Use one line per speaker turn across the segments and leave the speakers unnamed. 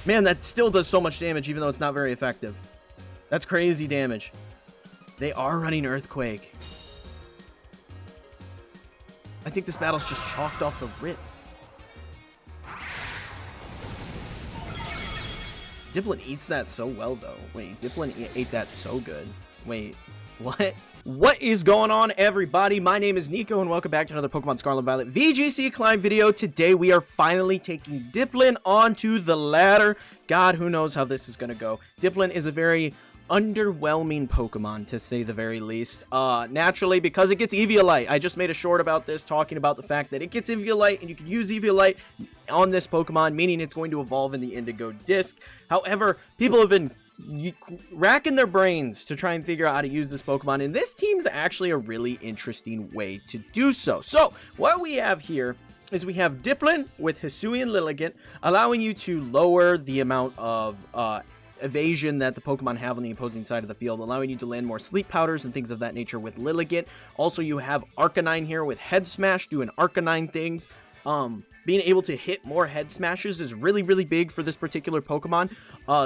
Man, that still does so much damage, even though it's not very effective. That's crazy damage. They are running Earthquake. I think this battle's just chalked off the rip. Dipplin eats that so well, though. Wait, Dipplin ate that so good. Wait, what? What is going on, everybody? My name is Nico, and welcome back to another Pokemon Scarlet Violet VGC climb video. Today, we are finally taking Dipplin onto the ladder. God, who knows how this is going to go. Dipplin is a very underwhelming Pokemon, to say the very least. Naturally, because it gets Eviolite. I just made a short about this, talking about the fact that it gets Eviolite, and you can use Eviolite on this Pokemon, meaning it's going to evolve in the Indigo Disc. However, people have been racking their brains to try and figure out how to use this Pokemon, and this team's actually a really interesting way to do so. So, what we have here is we have Dipplin with Hisuian Liligant, allowing you to lower the amount of evasion that the Pokemon have on the opposing side of the field, allowing you to land more sleep powders and things of that nature with Liligant. Also, you have Arcanine here with Head Smash, doing Arcanine things. Being able to hit more head smashes is really, really big for this particular Pokemon.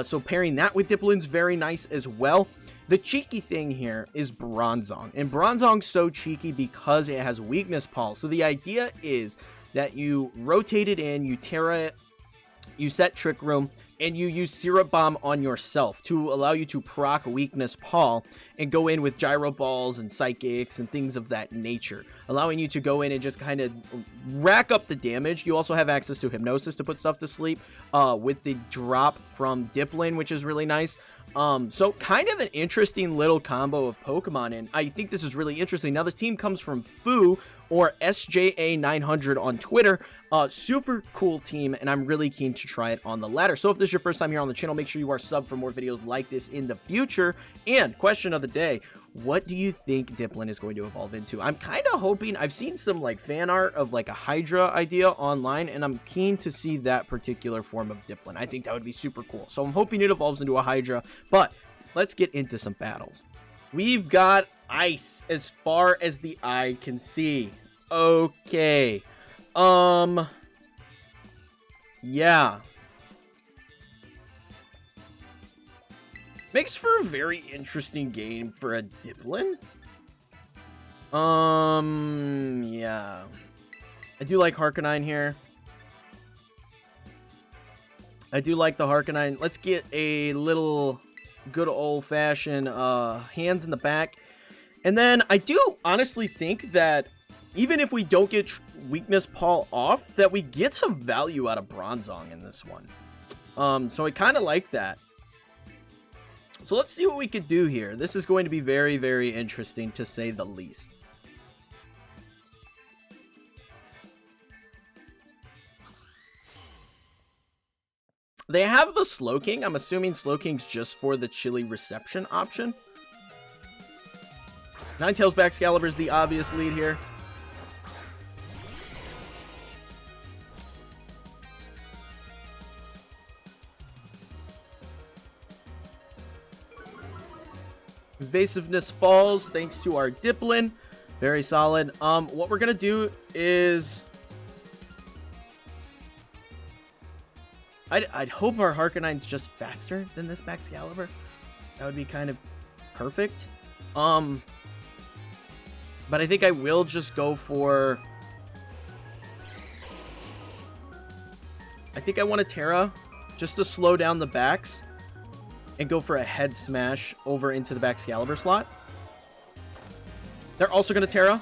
So pairing that with Dipplin's very nice as well. The cheeky thing here is Bronzong. And Bronzong's so cheeky because it has Weakness Pulse. So the idea is that you rotate it in, you Terra it, you set Trick Room, and you use Syrup Bomb on yourself to allow you to proc Weakness Paul and go in with Gyro Balls and Psychics and things of that nature, allowing you to go in and just kind of rack up the damage. You also have access to Hypnosis to put stuff to sleep with the drop from Dipplin, which is really nice. So kind of an interesting little combo of Pokemon, and I think this is really interesting. Now, this team comes from Fu, or SJA900 on Twitter. Super cool team, and I'm really keen to try it on the ladder. So if this is your first time here on the channel, make sure you are subbed for more videos like this in the future. And question of the day, what do you think Dipplin is going to evolve into? I'm kind of hoping, I've seen some like fan art of like a Hydra idea online, and I'm keen to see that particular form of Dipplin. I think that would be super cool. So I'm hoping it evolves into a Hydra, but let's get into some battles. We've got ice as far as the eye can see. Okay. Yeah. Makes for a very interesting game for a Dipplin. Yeah. I do like Arcanine here. I do like the Arcanine. Let's get a little good old-fashioned hands in the back. And then I do honestly think that even if we don't get Weakness Paul off, that we get some value out of Bronzong in this one. So I kind of like that. So let's see what we could do here. This is going to be very, very interesting, to say the least. They have the Slowking. I'm assuming Slowking's just for the chilly reception option. Ninetales Baxcalibur is the obvious lead here. Evasiveness falls thanks to our Dipplin. Very solid. What we're gonna do is I'd hope our Arcanine's just faster than this Baxcalibur. That would be kind of perfect. But I think I will just go for, I think I want a Terra just to slow down the backs and go for a Head Smash over into the Baxcalibur slot. They're also going to Terra.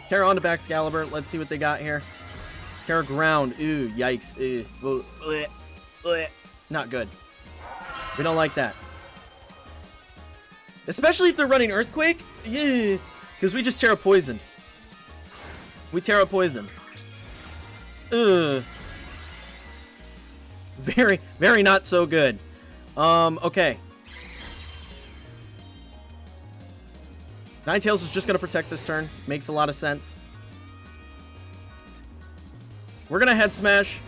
Terra onto Baxcalibur. Let's see what they got here. Terra Ground. Ooh, yikes. Ooh. Not good. We don't like that. Especially if they're running Earthquake. Yeah. Because we just Terra Poisoned. We Terra Poisoned. Ugh. Very, very not so good. Okay. Ninetales is just going to protect this turn. Makes a lot of sense. We're going to Head Smash.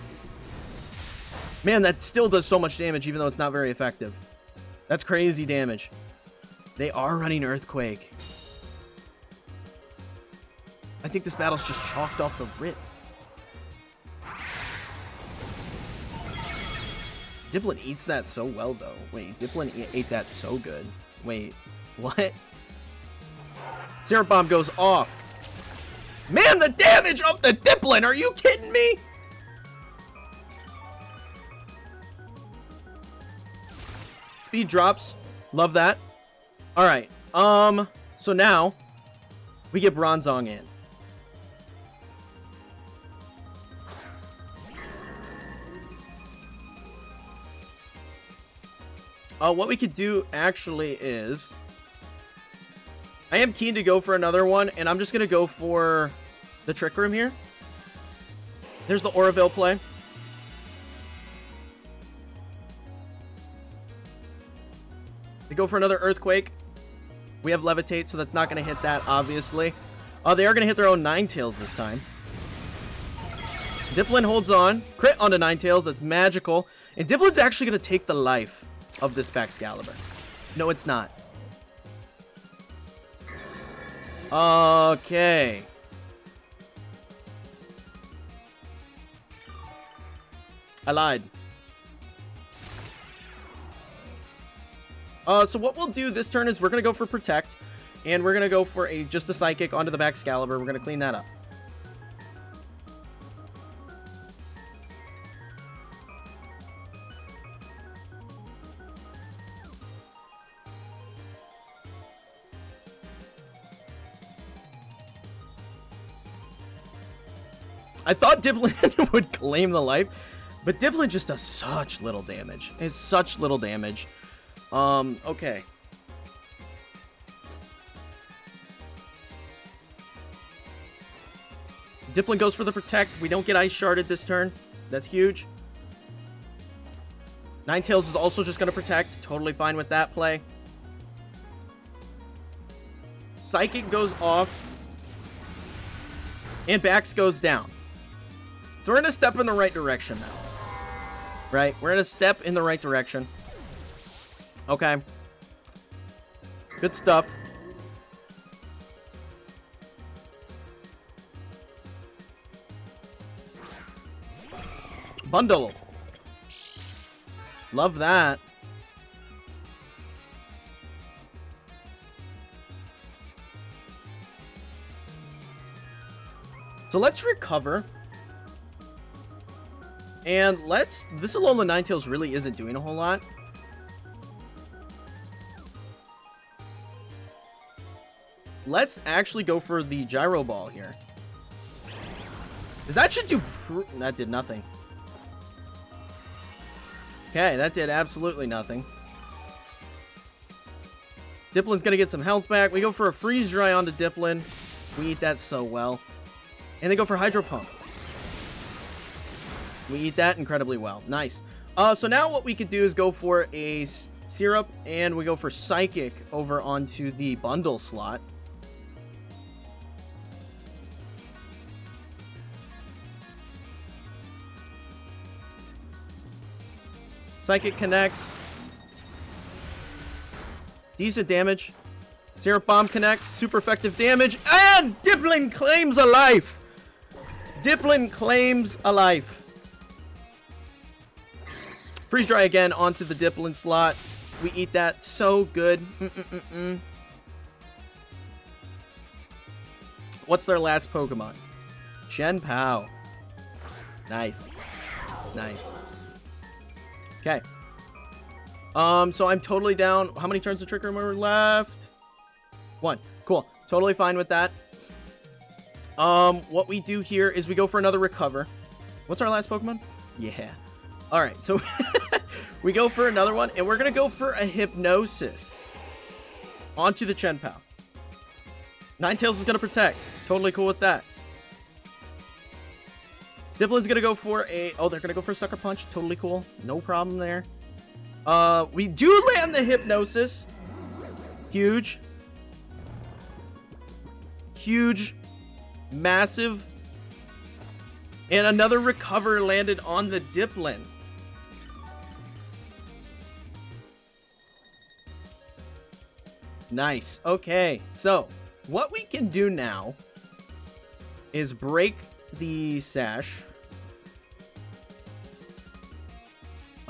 Man, that still does so much damage, even though it's not very effective. That's crazy damage. They are running Earthquake. I think this battle's just chalked off the rip. Dipplin eats that so well, though. Wait, Dipplin ate that so good. Wait, what? Syrup Bomb goes off. Man, the damage of the Dipplin! Are you kidding me? Speed drops. Love that. Alright. So now, we get Bronzong in. What we could do, actually, is... I am keen to go for another one, and I'm just going to go for the Trick Room here. There's the Auraville play. They go for another Earthquake. We have Levitate, so that's not going to hit that, obviously. They are going to hit their own Ninetales this time. Dipplin holds on. Crit onto Ninetales. That's magical. And Dipplin's actually going to take the life of this Baxcalibur. No, it's not. Okay. I lied. So what we'll do this turn is we're going to go for Protect. And we're going to go for just a Psychic onto the Baxcalibur. We're going to clean that up. I thought Dipplin would claim the life, but Dipplin just does such little damage. It's such little damage. Okay. Dipplin goes for the Protect. We don't get Ice Sharded this turn. That's huge. Ninetales is also just going to Protect. Totally fine with that play. Psychic goes off. And Bax goes down. So we're in a step in the right direction now. Right? We're in a step in the right direction. Okay. Good stuff. Bundle. Love that. So let's recover. And this Alolan Ninetales really isn't doing a whole lot. Let's actually go for the Gyro Ball here. That should do... That did nothing. Okay, that did absolutely nothing. Dipplin's gonna get some health back. We go for a Freeze Dry onto Dipplin. We eat that so well. And they go for Hydro Pump. We eat that incredibly well. Nice. So now what we could do is go for a Syrup, and we go for Psychic over onto the Bundle slot. Psychic connects. Decent damage. Syrup Bomb connects. Super effective damage. And Dipplin claims a life. Dipplin claims a life. Freeze Dry again onto the Dipplin slot. We eat that so good. What's their last Pokemon? Chen Pao. Nice. Nice. Okay. So I'm totally down. How many turns of Trick Room are left? 1. Cool. Totally fine with that. What we do here is we go for another Recover. What's our last Pokemon? Yeah. Alright, so we go for another one, and we're going to go for a Hypnosis onto the Chen Pao. Ninetales is going to Protect. Totally cool with that. Dipplin's going to go for a... Oh, they're going to go for a Sucker Punch. Totally cool. No problem there. We do land the Hypnosis. Huge. Huge. Massive. And another Recover landed on the Dipplin. Nice. Okay, so what we can do now is break the Sash.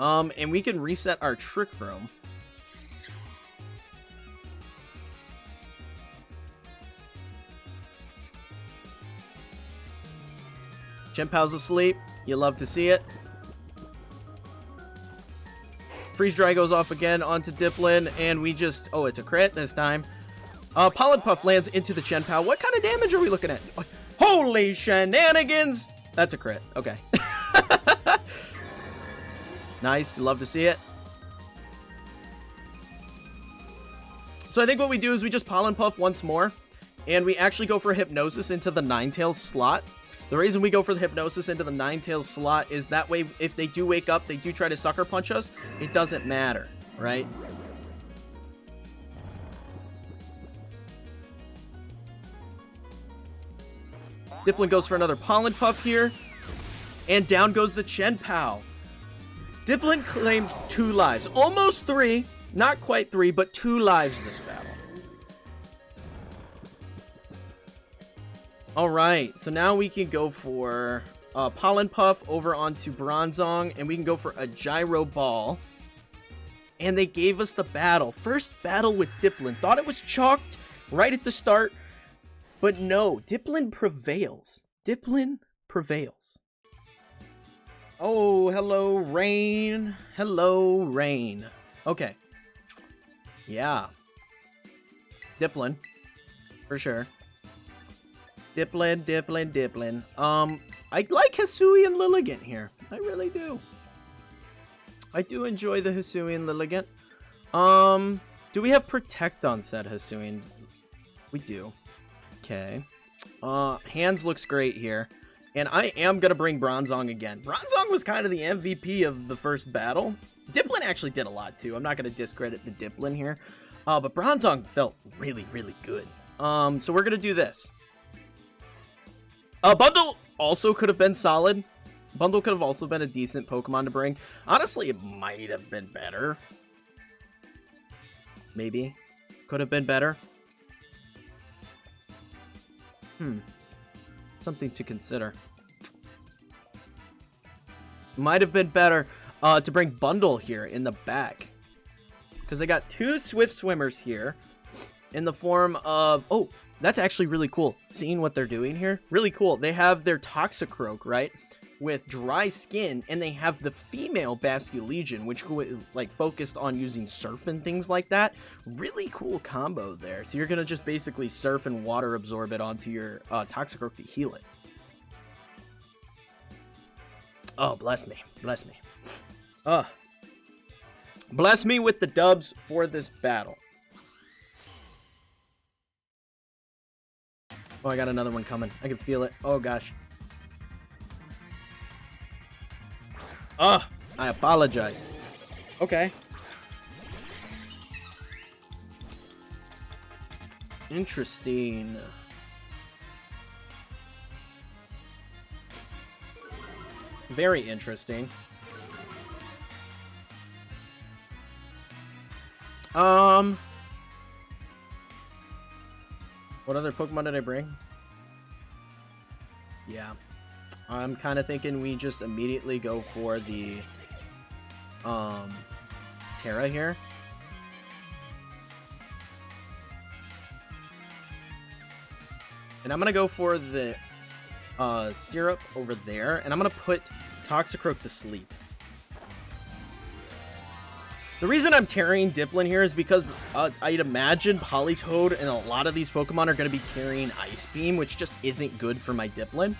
And we can reset our Trick Room. Chien-Pao's asleep. You love to see it. Freeze Dry goes off again onto Dipplin, and we just... Oh, it's a crit this time. Pollen Puff lands into the Chien-Pao. What kind of damage are we looking at? Holy shenanigans! That's a crit. Okay. Nice. Love to see it. So I think what we do is we just Pollen Puff once more, and we actually go for Hypnosis into the Ninetales slot. The reason we go for the Hypnosis into the Ninetales slot is that way if they do wake up, they do try to Sucker Punch us, it doesn't matter, right? Dipplin goes for another Pollen Puff here, and down goes the Chien-Pao. Dipplin claimed 2 lives. Almost 3. Not quite 3, but 2 lives this battle. Alright, so now we can go for Pollen Puff over onto Bronzong, and we can go for a Gyro Ball. And they gave us the battle. First battle with Dipplin. Thought it was chalked right at the start, but no, Dipplin prevails. Dipplin prevails. Oh, hello, Rain. Hello, Rain. Okay. Yeah. Dipplin. For sure. Dipplin, Dipplin, Dipplin. I like Hisuian Liligant here. I really do. I do enjoy the Hisuian Liligant. Do we have Protect on said Hisuian? We do. Okay. Hands looks great here. And I am going to bring Bronzong again. Bronzong was kind of the MVP of the first battle. Dipplin actually did a lot too. I'm not going to discredit the Dipplin here. But Bronzong felt really, really good. So we're going to do this. Bundle also could have been solid. Bundle could have also been a decent Pokemon to bring. Honestly, it might have been better. Maybe. Could have been better. Something to consider. Might have been better to bring Bundle here in the back. Because they got 2 Swift Swimmers here in the form of... Oh, that's actually really cool. Seeing what they're doing here. Really cool. They have their Toxicroak, right? With dry skin, and they have the female Basculegion, which is like focused on using surf and things like that. Really cool combo there. So you're gonna just basically surf and water absorb it onto your Toxicroak to heal it. Oh, bless me, bless me. Bless me with the dubs for this battle. Oh, I got another one coming. I can feel it. Oh gosh. I apologize. Okay. Interesting. Very interesting. What other Pokemon did I bring? Yeah. I'm kind of thinking we just immediately go for the Terra here. And I'm going to go for the Syrup over there. And I'm going to put Toxicroak to sleep. The reason I'm carrying Dipplin here is because I'd imagine Politoed and a lot of these Pokemon are going to be carrying Ice Beam, which just isn't good for my Dipplin.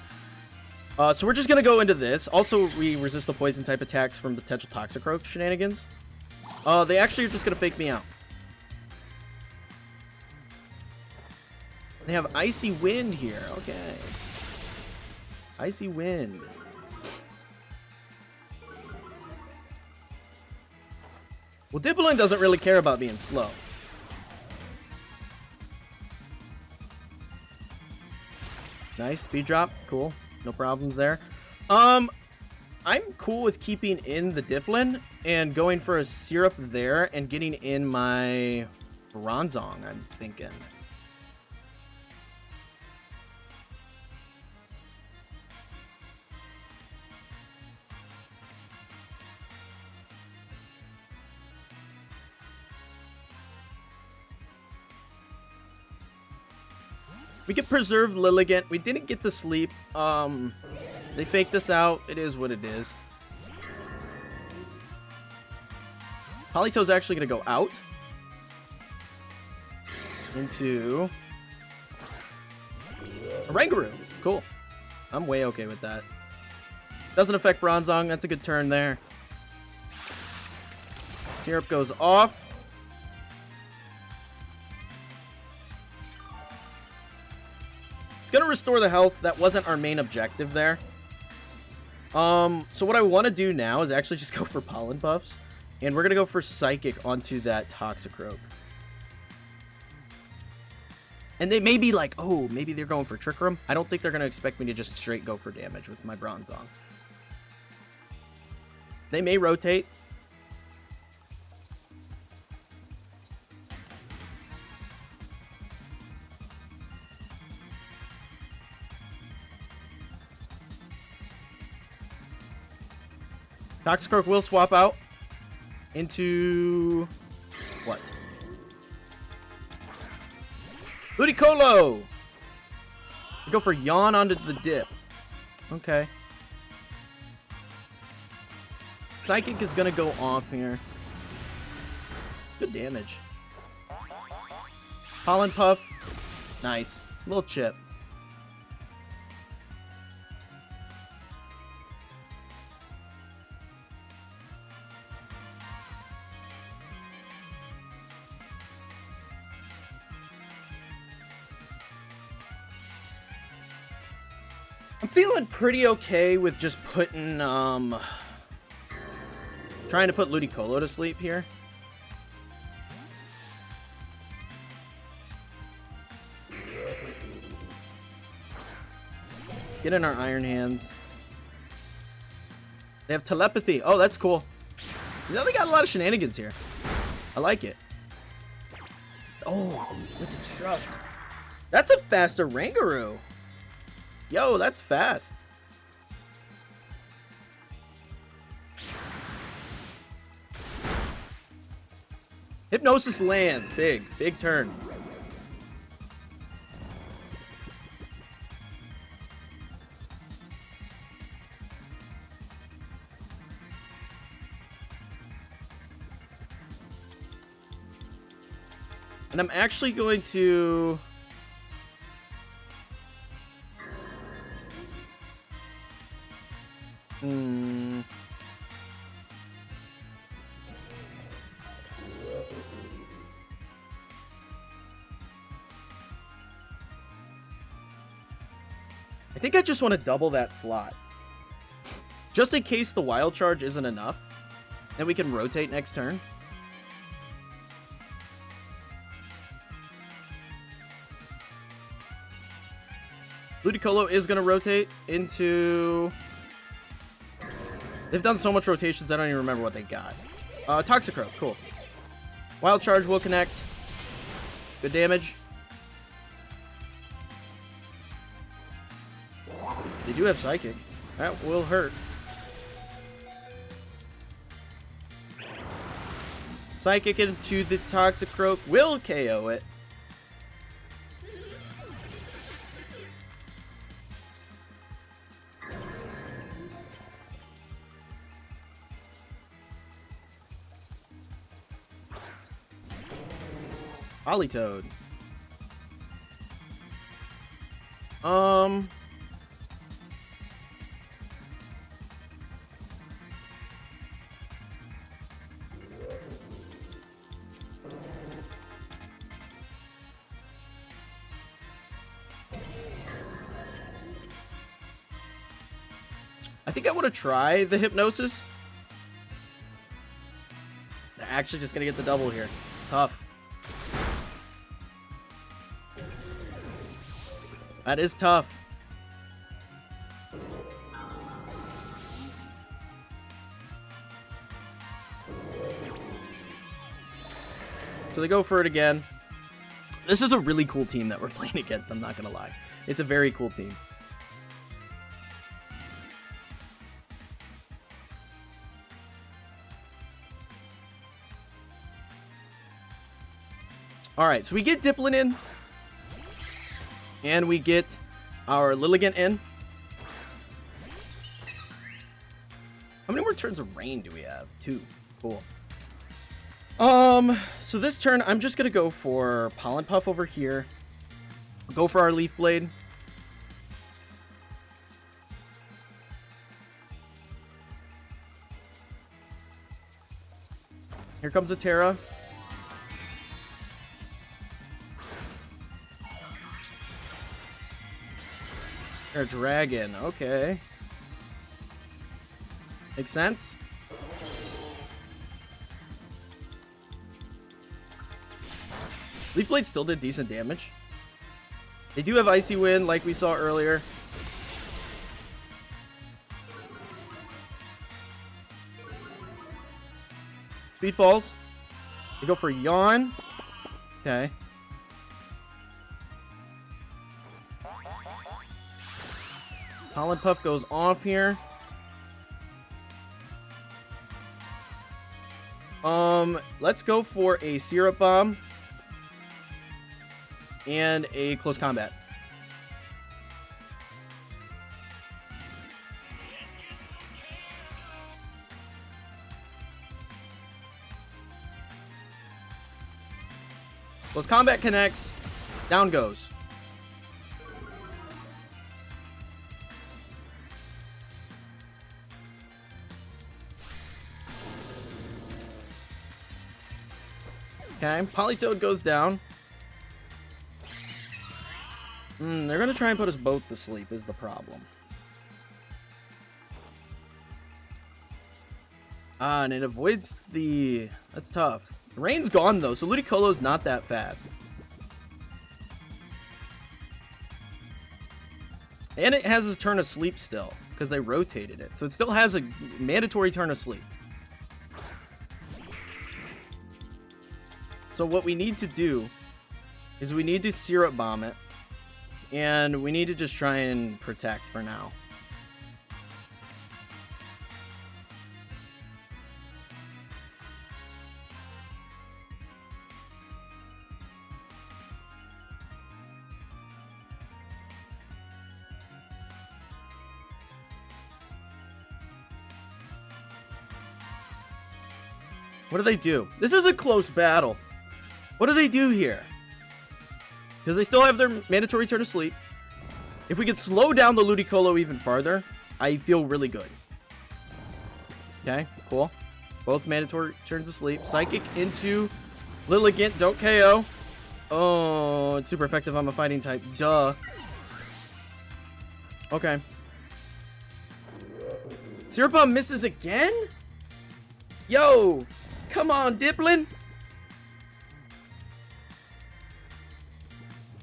So we're just going to go into this. Also, we resist the poison type attacks from potential Toxicroak shenanigans. They actually are just going to fake me out. They have Icy Wind here. Okay. Icy Wind. Well, Dipplin doesn't really care about being slow. Nice. Speed drop. Cool. No problems there. I'm cool with keeping in the Dipplin and going for a Syrup there and getting in my Bronzong, I'm thinking. We can preserve Liligant. We didn't get the sleep. They faked us out. It is what it is. Polito's actually going to go out. Into... Oranguru. Cool. I'm way okay with that. Doesn't affect Bronzong. That's a good turn there. Tear-up goes off. It's going to restore the health. That wasn't our main objective there. So what I want to do now is actually just go for Pollen Puffs. And we're going to go for Psychic onto that Toxicroak. And they may be like, oh, maybe they're going for Trick Room. I don't think they're going to expect me to just straight go for damage with my Bronzong. They may rotate. Toxicroak will swap out into what? Ludicolo! We go for Yawn onto the dip. Okay. Psychic is gonna go off here. Good damage. Pollen Puff. Nice. Little chip. I'm feeling pretty okay with just putting, trying to put Ludicolo to sleep here. Get in our Iron Hands. They have Telepathy. Oh, that's cool. You know, they got a lot of shenanigans here. I like it. Oh, with the Shrub. That's a faster Oranguru. Yo, that's fast. Hypnosis lands. Big. Big turn. And I'm actually going to... I think I just want to double that slot. Just in case the Wild Charge isn't enough. Then we can rotate next turn. Ludicolo is going to rotate into... They've done so much rotations, I don't even remember what they got. Toxicroak, cool. Wild Charge will connect. Good damage. They do have Psychic. That will hurt. Psychic into the Toxicroak will KO it. Politoed. I think I want to try the Hypnosis. They're actually just going to get the double here. Tough. That is tough. So they go for it again. This is a really cool team that we're playing against, I'm not going to lie. It's a very cool team. Alright, so we get Dipplin in. And we get our Liligant in. How many more turns of rain do we have? 2. Cool. So this turn, I'm just gonna go for Pollen Puff over here. Go for our Leaf Blade. Here comes a Terra. A dragon, okay. Makes sense. Leaf Blade still did decent damage. They do have Icy Wind, like we saw earlier. Speed Falls. We go for Yawn. Okay. Pollen Puff goes off here. Let's go for a Syrup Bomb and a Close Combat. Close Combat connects. Down goes. Okay, Politoed goes down. They're gonna try and put us both to sleep is the problem. And it avoids the... That's tough. The rain's gone though, so Ludicolo's not that fast. And it has a turn of sleep still, because they rotated it. So it still has a mandatory turn of sleep. So what we need to do is we need to Syrup Bomb it. And we need to just try and protect for now. What do they do? This is a close battle. What do they do here? Because they still have their mandatory turn of sleep. If we could slow down the Ludicolo even farther, I feel really good. Okay, cool. Both mandatory turns of sleep. Psychic into Liligant. Don't KO. Oh, it's super effective on a fighting type. Duh. Okay. Syrup Bomb misses again? Yo! Come on, Dipplin!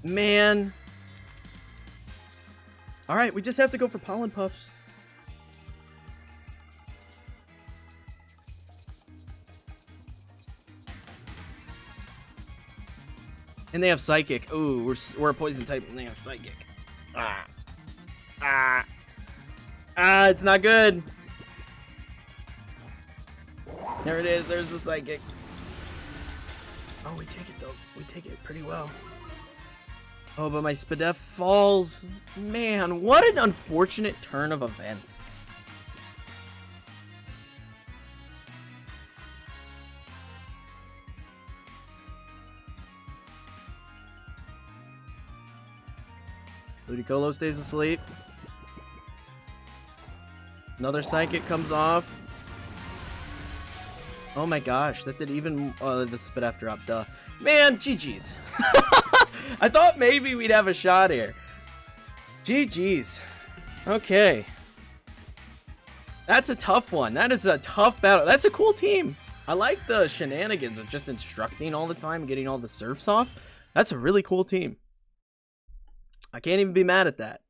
Man. Alright, we just have to go for Pollen Puffs. And they have Psychic. Ooh, we're a poison type and they have Psychic. It's not good. There it is. There's the Psychic. Oh, we take it though. We take it pretty well. Oh, but my Spadef falls. Man, what an unfortunate turn of events. Ludicolo stays asleep. Another Psychic comes off. Oh my gosh, that did even... Oh, the Spadef drop, duh. Man, GG's. I thought maybe we'd have a shot here. GG's. Okay. That's a tough one. That is a tough battle. That's a cool team. I like the shenanigans of just instructing all the time, getting all the surfs off. That's a really cool team. I can't even be mad at that.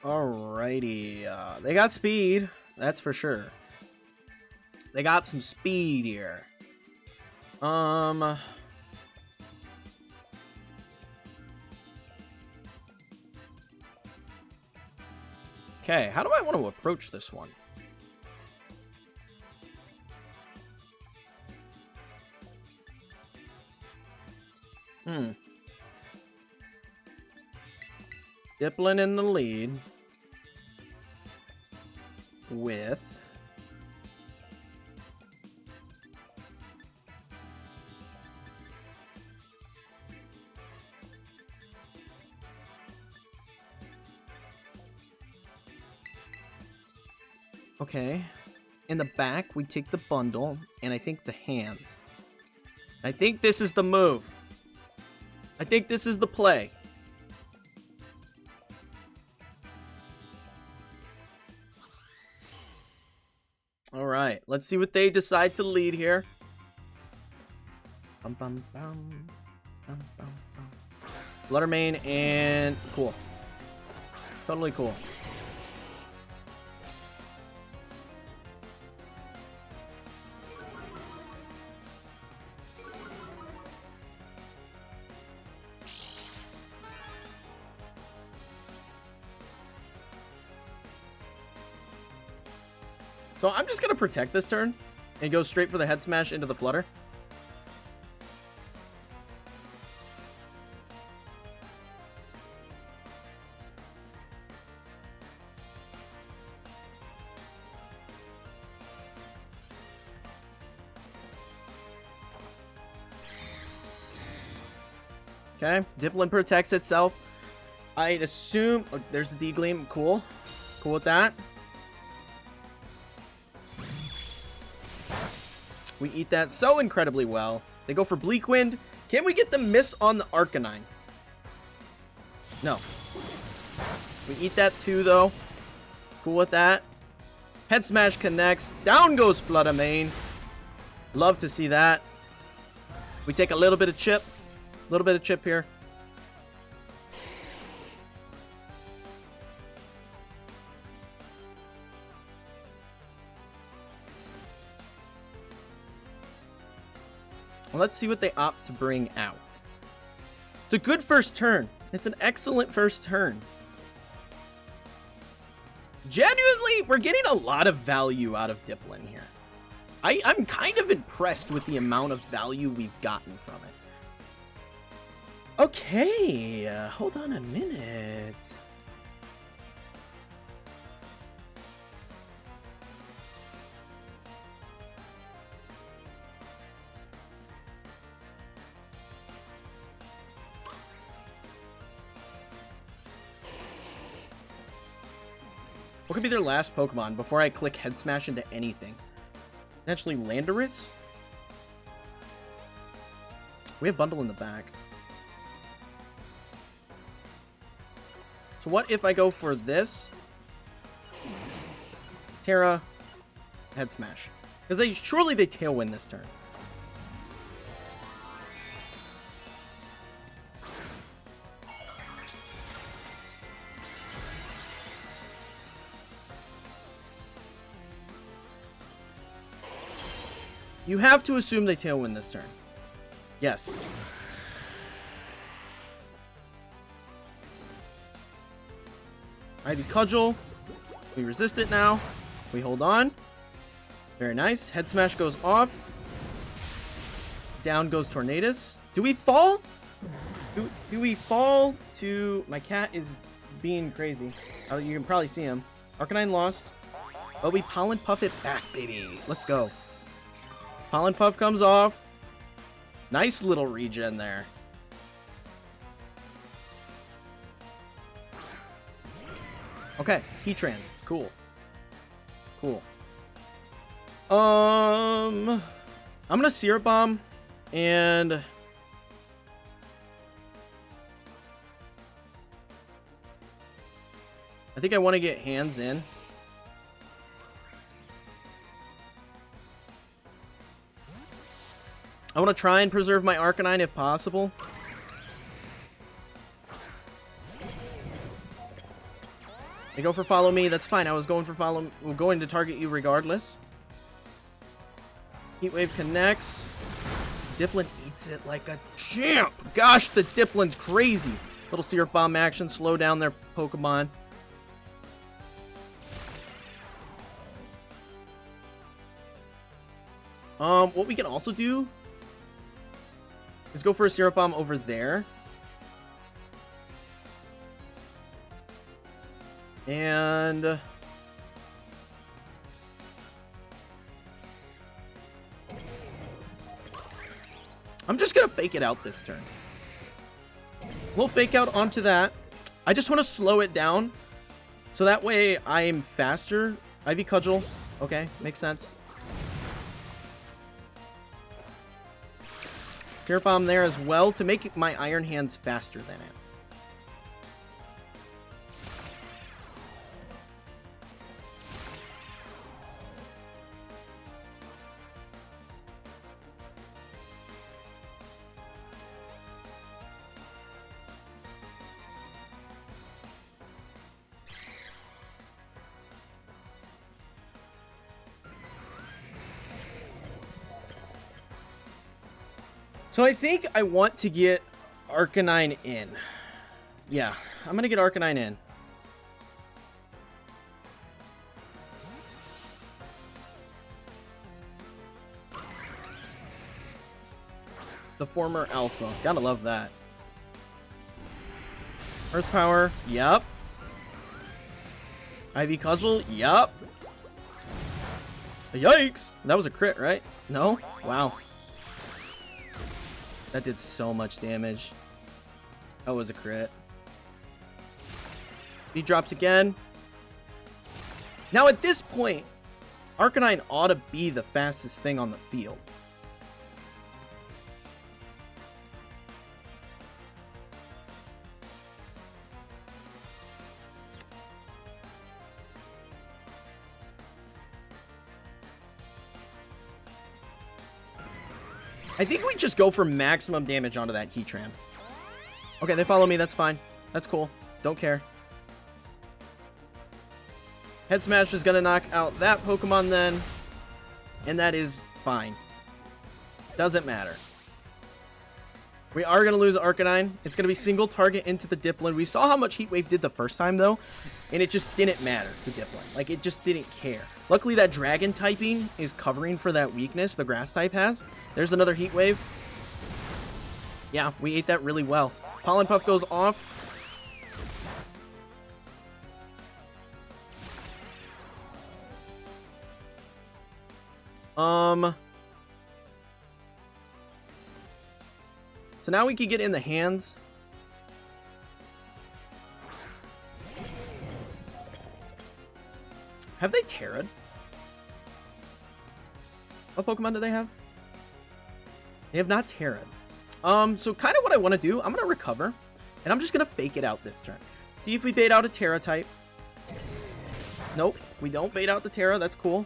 Alrighty. They got speed. That's for sure. They got some speed here. Okay, how do I want to approach this one? Dipplin in the lead with okay. In the back, we take the bundle, and I think the hands. I think this is the move. I think this is the play. All right, let's see what they decide to lead here. Bum, bum, bum. Bum, bum, bum. Fluttermane and cool. Totally cool. So I'm just going to protect this turn and go straight for the head smash into the flutter. Okay, Dipplin protects itself. I'd assume... Oh, there's the D-Gleam. Cool. Cool with that. We eat that so incredibly well. They go for Bleak Wind. Can we get the miss on the Arcanine? No. We eat that too, though. Cool with that. Head Smash connects. Down goes Fluttermane. Love to see that. We take a little bit of chip. A little bit of chip here. Well, let's see what they opt to bring out. It's a good first turn. It's an excellent first turn. Genuinely, we're getting a lot of value out of Dipplin here. I'm kind of impressed with the amount of value we've gotten from it. Okay, hold on a minute. What could be their last Pokemon before I click Head Smash into anything? Potentially Landorus? We have Bundle in the back. So what if I go for this? Terra, Head Smash. Because surely they Tailwind this turn. You have to assume they Tailwind this turn. Yes. Ivy Cudgel. We resist it now. We hold on. Very nice. Head Smash goes off. Down goes Tornadus. Do we fall? Do we fall to... My cat is being crazy. Oh, you can probably see him. Arcanine lost. But we Pollen Puff it back, baby. Let's go. Pollen Puff comes off. Nice little regen there. Okay, Heatran. Cool. Cool. I'm gonna Syrup Bomb and I think I want to get hands in. I want to try and preserve my Arcanine if possible. They go for Follow Me. That's fine. I was going for going to target you regardless. Heat Wave connects. Dipplin eats it like a champ. Gosh, the Dipplin's crazy. Little Syrup Bomb action. Slow down their Pokemon. What we can also do is go for a Syrup Bomb over there. And I'm just gonna fake it out this turn. We'll fake out onto that. I just want to slow it down, so that way I'm faster. Ivy Cudgel. Okay, makes sense. Tear Bomb there as well to make my Iron Hands faster than it. So I think I want to get Arcanine in. Yeah, I'm going to get Arcanine in. The former Alpha. Gotta love that. Earth Power. Yup. Ivy Cudgel. Yup. Yikes. That was a crit, right? No? Wow. That did so much damage. That was a crit. He drops again. Now at this point, Arcanine ought to be the fastest thing on the field. I think we just go for maximum damage onto that Heatran. Okay, they follow me. That's fine. That's cool. Don't care. Head Smash is going to knock out that Pokemon then. And that is fine. Doesn't matter. We are going to lose Arcanine. It's going to be single target into the Dipplin. We saw how much Heat Wave did the first time, though. And it just didn't matter to Dipplin. Like, it just didn't care. Luckily, that Dragon typing is covering for that weakness the Grass type has. There's another Heat Wave. Yeah, we ate that really well. Pollen Puff goes off. So now we can get in the hands. Have they Terra'd? What Pokemon do they have? They have not Terra'd. So kind of what I want to do, I'm going to recover. And I'm just going to fake it out this turn. See if we bait out a Terra type. Nope, we don't bait out the Terra. That's cool.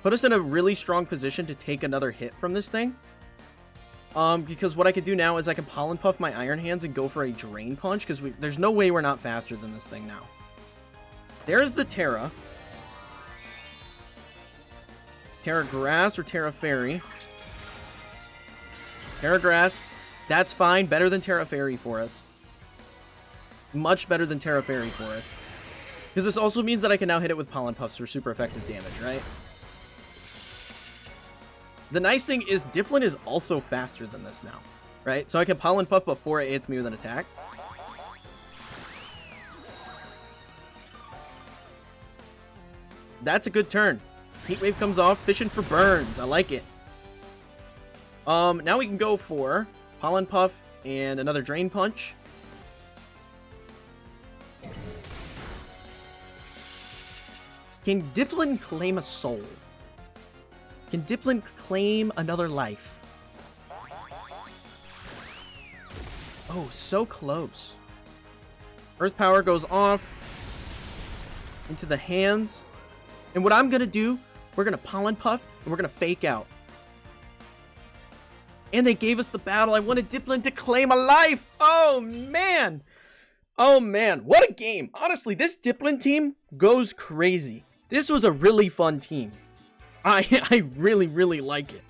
Put us in a really strong position to take another hit from this thing. Because what I could do now is I can Pollen Puff my Iron Hands and go for a Drain Punch, because there's no way we're not faster than this thing now. There's the Terra. Terra Grass or Terra Fairy. Terra Grass. That's fine. Better than Terra Fairy for us. Much better than Terra Fairy for us. Because this also means that I can now hit it with Pollen Puffs for super effective damage, right? The nice thing is Dipplin is also faster than this now, right? So I can Pollen Puff before it hits me with an attack. That's a good turn. Heat Wave comes off, fishing for burns. I like it. Now we can go for Pollen Puff and another Drain Punch. Can Dipplin claim a soul? Can Dipplin claim another life? Oh, so close. Earth Power goes off into the hands. And what I'm going to do, we're going to Pollen Puff and we're going to fake out. And they gave us the battle. I wanted Dipplin to claim a life. Oh, man. Oh, man. What a game. Honestly, this Dipplin team goes crazy. This was a really fun team. I really, really like it.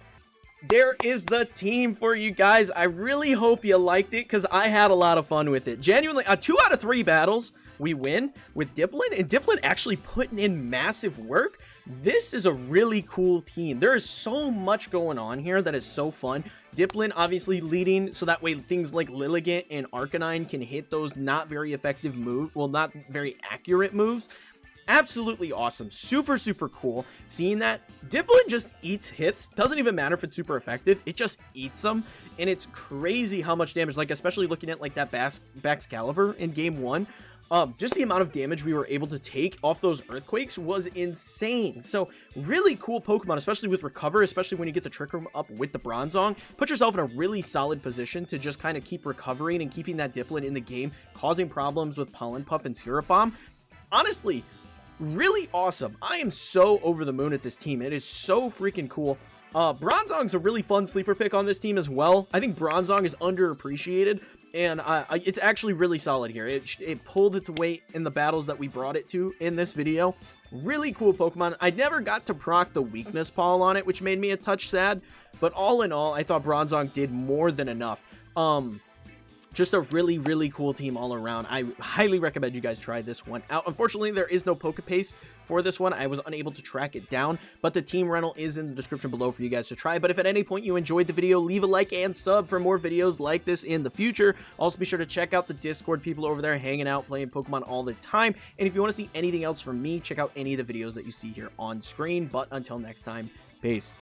There is the team for you guys. I really hope you liked it because I had a lot of fun with it. Genuinely, 2 out of 3 battles we win with Dipplin, and Dipplin actually putting in massive work this is a really cool team. There is so much going on here that is so fun. Dipplin obviously leading, so that way things like Liligant and Arcanine can hit those not very effective moves, well, not very accurate moves. Absolutely awesome. Super, super cool. Seeing that Dipplin just eats hits. Doesn't even matter if it's super effective. It just eats them. And it's crazy how much damage, like especially looking at like that Baxcalibur in game 1. Just the amount of damage we were able to take off those earthquakes was insane. So really cool Pokemon, especially with Recover, especially when you get the Trick Room up with the Bronzong. Put yourself in a really solid position to just kind of keep recovering and keeping that Dipplin in the game, causing problems with Pollen Puff and Syrup Bomb. Honestly, really awesome. I am so over the moon at this team. It is so freaking cool. Bronzong's a really fun sleeper pick on this team as well. I think Bronzong is underappreciated, and it's actually really solid here. It pulled its weight in the battles that we brought it to in this video. Really cool Pokemon. I never got to proc the weakness Pall on it, which made me a touch sad, but all in all, I thought Bronzong did more than enough. Just a really, really cool team all around. I highly recommend you guys try this one out. Unfortunately, there is no Pokepace for this one. I was unable to track it down, but the team rental is in the description below for you guys to try. But if at any point you enjoyed the video, leave a like and sub for more videos like this in the future. Also, be sure to check out the Discord, people over there hanging out, playing Pokemon all the time. And if you want to see anything else from me, check out any of the videos that you see here on screen. But until next time, peace.